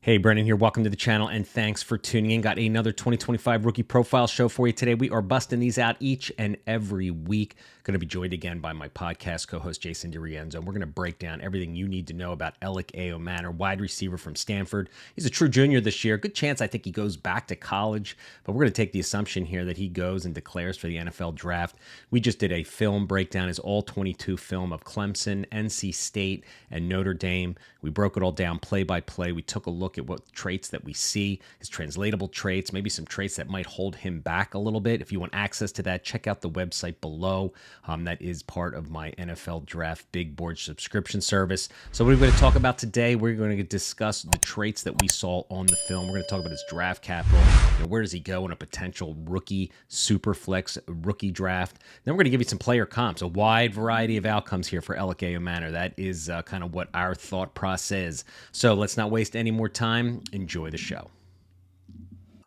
Hey, Brennan here. Welcome to the channel and thanks for tuning in. Got another 2025 rookie profile show for you today. We are busting these out each and every week. Going to be joined again by my podcast co-host Jason DiRienzo. And we're going to break down everything you need to know about Elic Ayomanor, wide receiver from Stanford. He's a true junior this year. Good chance I think he goes back to college, but we're going to take the assumption here that he goes and declares for the NFL draft. We just did a film breakdown, his all 22 film of Clemson, NC State, and Notre Dame. We broke it all down play by play. We took a look at what traits that we see, his translatable traits, maybe some traits that might hold him back a little bit. If you want access to that, check out the website below. That is part of my NFL Draft Big Board subscription service. So what are we going to talk about today? We're going to discuss the traits that we saw on the film. We're going to talk about his draft capital. Where does he go in a potential rookie super flex rookie draft? Then we're going to give you some player comps, a wide variety of outcomes here for Elic Ayomanor. That is kind of what our thought process is. So let's not waste any more time. Enjoy the show.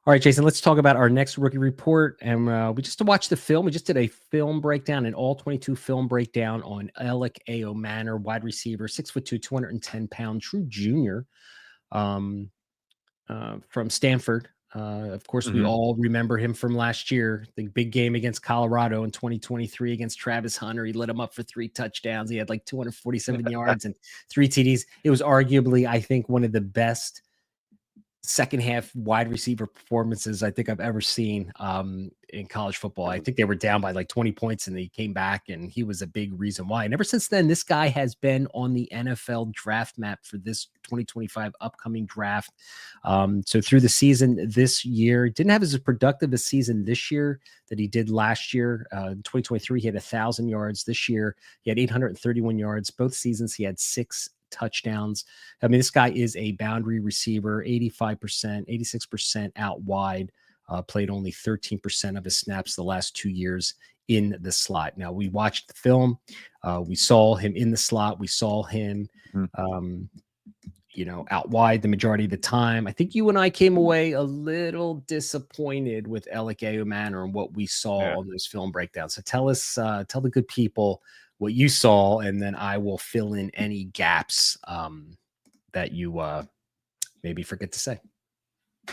All right, Jason, let's talk about our next rookie report. And we just watched the film. We just did a film breakdown, an all 22 film breakdown on Elic Ayomanor, wide receiver, 6'2", 210-pound, true junior from Stanford. Of course, we all remember him from last year, the big game against Colorado in 2023 against Travis Hunter. He lit him up for 3 touchdowns. He had like 247 yards and 3 TDs. It was arguably, I think, one of the best second half wide receiver performances I think I've ever seen in college football. I think they were down by like 20 points and they came back, and he was a big reason why. And ever since then, this guy has been on the NFL draft map for this 2025 upcoming draft. So through the season this year, didn't have as productive a season this year that he did last year. In 2023, he had 1,000 yards. This year, he had 831 yards. Both seasons, he had 6 touchdowns. I mean, this guy is a boundary receiver, 85%, 86% out wide, played only 13% of his snaps the last 2 years in the slot. Now, we watched the film. We saw him in the slot. We saw him, out wide the majority of the time. I think you and I came away a little disappointed with Elic Ayomanor and what we saw on those film breakdowns. So tell the good people what you saw, and then I will fill in any gaps that you maybe forget to say.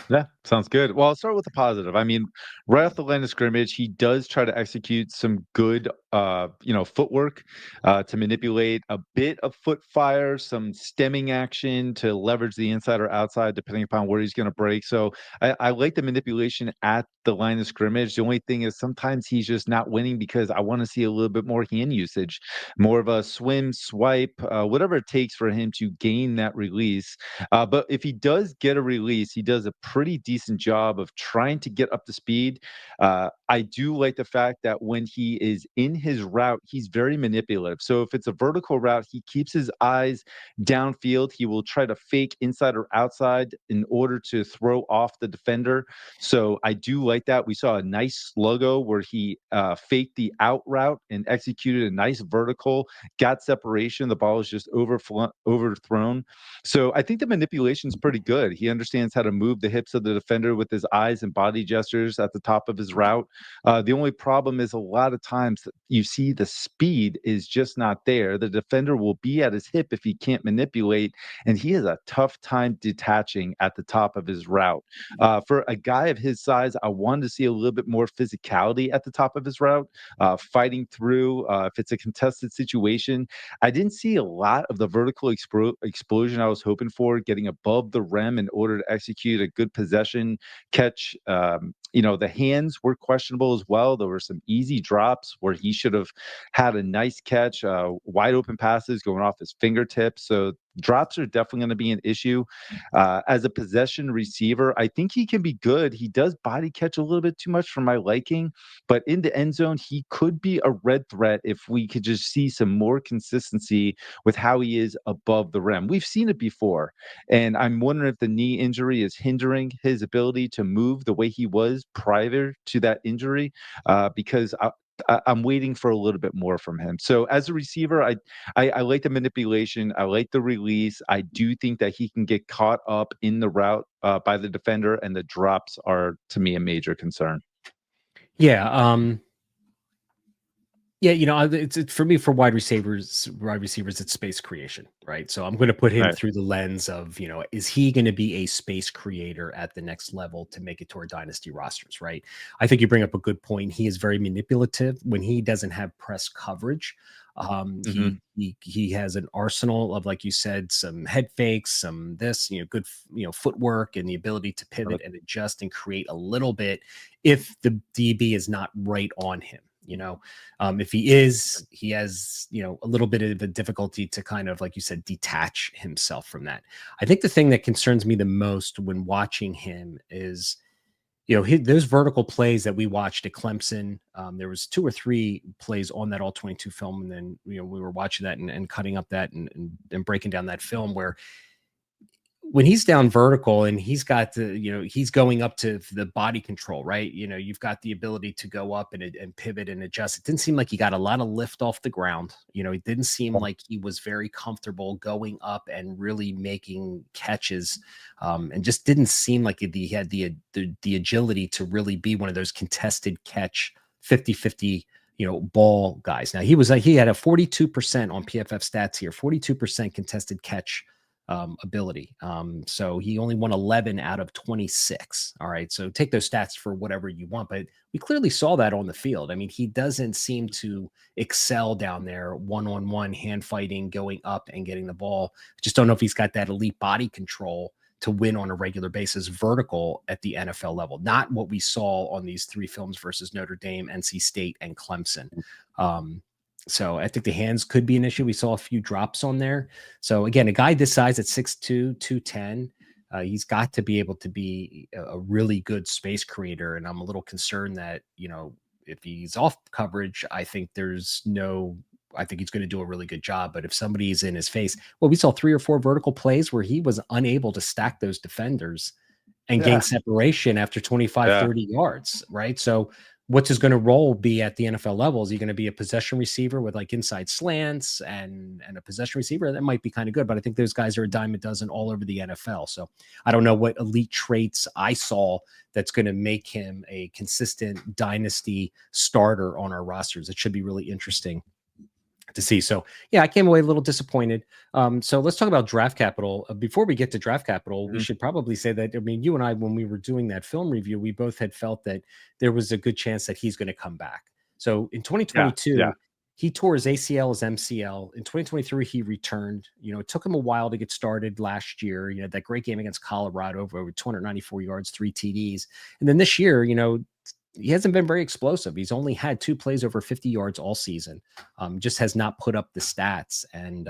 Yeah, sounds good. Well, I'll start with the positive. I mean, right off the line of scrimmage, he does try to execute some good, footwork to manipulate a bit of foot fire, some stemming action to leverage the inside or outside, depending upon where he's going to break. So I like the manipulation at the line of scrimmage. The only thing is sometimes he's just not winning because I want to see a little bit more hand usage, more of a swim, swipe, whatever it takes for him to gain that release. But if he does get a release, he does a pretty decent job of trying to get up to speed. I do like the fact that when he is in his route, he's very manipulative. So if it's a vertical route, he keeps his eyes downfield. He will try to fake inside or outside in order to throw off the defender. So I do like that. We saw a nice sluggo where he faked the out route and executed a nice vertical, got separation. The ball is just overthrown. So I think the manipulation is pretty good. He understands how to move the hips of the defender with his eyes and body gestures at the top of his route. The only problem is a lot of times you see the speed is just not there. The defender will be at his hip if he can't manipulate, and he has a tough time detaching at the top of his route. For a guy of his size, I wanted to see a little bit more physicality at the top of his route, fighting through. If it's a contested situation, I didn't see a lot of the vertical explosion I was hoping for, getting above the rim in order to execute a good possession catch. The hands were questionable as well. There were some easy drops where he should have had a nice catch, wide open passes going off his fingertips. So drops are definitely going to be an issue. As a possession receiver, I think he can be good. He does body catch a little bit too much for my liking, but in the end zone, he could be a red threat if we could just see some more consistency with how he is above the rim. We've seen it before, and I'm wondering if the knee injury is hindering his ability to move the way he was prior to that injury, because I'm waiting for a little bit more from him. So as a receiver, I like the manipulation. I like the release. I do think that he can get caught up in the route by the defender, and the drops are, to me, a major concern. Yeah. Yeah, it's for me for wide receivers, it's space creation, right? So I'm going to put him Right. through the lens of, is he going to be a space creator at the next level to make it to our dynasty rosters, right? I think you bring up a good point. He is very manipulative when he doesn't have press coverage. Hmm. He has an arsenal of, like you said, some head fakes, some this, good, footwork and the ability to pivot and adjust and create a little bit if the DB is not right on him. If he is, he has, a little bit of a difficulty to kind of, like you said, detach himself from that. I think the thing that concerns me the most when watching him is, those vertical plays that we watched at Clemson. There was 2 or 3 plays on that all 22 film. And then, we were watching that and cutting up that and breaking down that film where when he's down vertical and he's got he's going up to the body control, right? You've got the ability to go up and pivot and adjust. It didn't seem like he got a lot of lift off the ground. It didn't seem like he was very comfortable going up and really making catches, and just didn't seem like he had the agility to really be one of those contested catch 50-50 ball guys. Now he had a 42% on PFF stats here, 42% contested catch ability. So he only won 11 out of 26. All right. So take those stats for whatever you want, but we clearly saw that on the field. I mean, he doesn't seem to excel down there one-on-one hand fighting, going up and getting the ball. Just don't know if he's got that elite body control to win on a regular basis vertical at the NFL level. Not what we saw on these 3 films versus Notre Dame, NC State, and Clemson. So I think the hands could be an issue. We saw a few drops on there. So again, a guy this size at 6'2", 210, he's got to be able to be a really good space creator. And I'm a little concerned that, if he's off coverage, I think he's going to do a really good job. But if somebody's in his face, well, we saw 3 or 4 vertical plays where he was unable to stack those defenders and gain Yeah. separation after 25, Yeah. 30 yards, right? So what's his going to role be at the NFL level? Is he going to be a possession receiver with like inside slants and a possession receiver? That might be kind of good, but I think those guys are a dime a dozen all over the NFL. So I don't know what elite traits I saw that's going to make him a consistent dynasty starter on our rosters. It should be really interesting to see. So yeah, I came away a little disappointed. So let's talk about draft capital. Before we get to draft capital, we should probably say that, I mean, you and I, when we were doing that film review, we both had felt that there was a good chance that he's going to come back. So in Yeah. 2022, he tore his ACL, his MCL. In 2023, he returned. It took him a while to get started last year. That great game against Colorado, over 294 yards, 3 TDs. And then this year, he hasn't been very explosive. He's only had 2 plays over 50 yards all season. Just has not put up the stats. And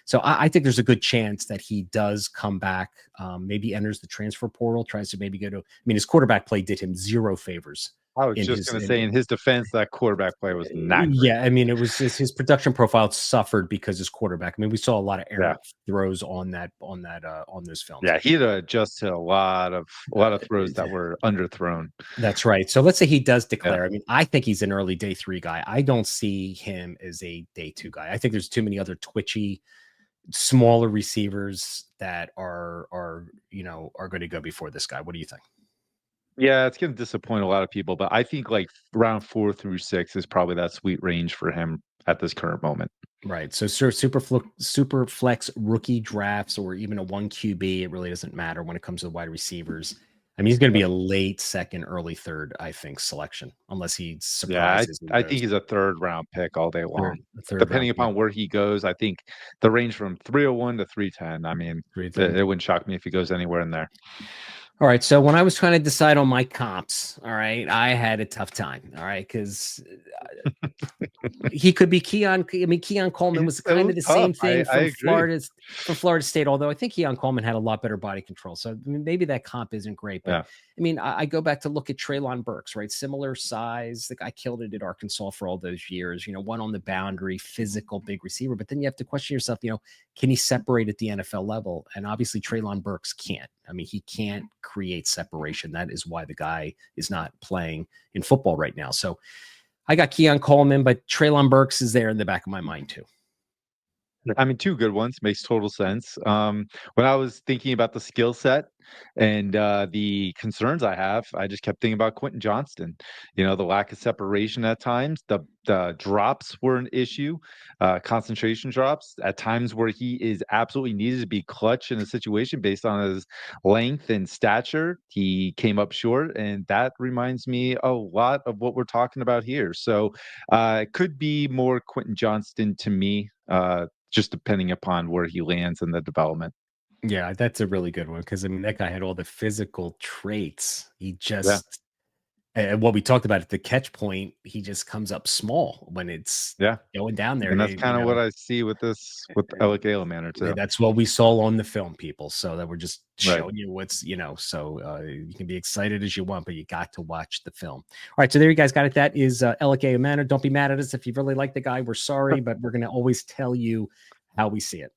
so I think there's a good chance that he does come back, maybe enters the transfer portal, tries to maybe his quarterback play did him 0 favors. I was just going to say, in his defense, that quarterback play was not great. Yeah, I mean, it was his production profile suffered because his quarterback. I mean, we saw a lot of errant throws on those films. Yeah, he had to adjust to a lot of throws that were underthrown. That's right. So let's say he does declare. I mean, I think he's an early day 3 guy. I don't see him as a day 2 guy. I think there's too many other twitchy, smaller receivers that are going to go before this guy. What do you think? Yeah, it's going to disappoint a lot of people, but I think like round 4 through 6 is probably that sweet range for him at this current moment. Right. So super flex rookie drafts or even a 1 QB, it really doesn't matter when it comes to wide receivers. I mean, he's going to be a late 2nd, early 3rd, I think, selection, unless he surprises. Yeah, I think he's a 3rd round pick all day long. Third Depending upon where he goes, I think the range from 301 to 310. I mean, it wouldn't shock me if he goes anywhere in there. All right. So when I was trying to decide on my comps, all right, I had a tough time. All right. Because he could be Keon. I mean, Keon Coleman was kind of the same thing from Florida State, although I think Keon Coleman had a lot better body control. So maybe that comp isn't great. But I mean, I go back to look at Treylon Burks, right? Similar size. The guy killed it at Arkansas for all those years, one on the boundary, physical, big receiver. But then you have to question yourself, can he separate at the NFL level? And obviously Treylon Burks can't. I mean, he can't create separation. That is why the guy is not playing in football right now. So I got Keon Coleman, but Treylon Burks is there in the back of my mind too. I mean, two good ones makes total sense. When I was thinking about the skill set and the concerns I have, I just kept thinking about Quentin Johnston. You know, the lack of separation at times, the drops were an issue, concentration drops at times where he is absolutely needed to be clutch in a situation based on his length and stature. He came up short, and that reminds me a lot of what we're talking about here. So it could be more Quentin Johnston to me. Just depending upon where he lands in the development. Yeah, that's a really good one because I mean that guy had all the physical traits. He Yeah, just and what we talked about at the catch point, he just comes up small when it's yeah, going down there. and that's You kinda what know, I see with Elic Ayomanor too. that's what we saw on the film, people. So that we're just Right. showing you what's, so you can be excited as you want, but you got to watch the film. All right. So there you guys got it. That is Elic Manor. Don't be mad at us if you really like the guy. We're sorry, but we're going to always tell you how we see it.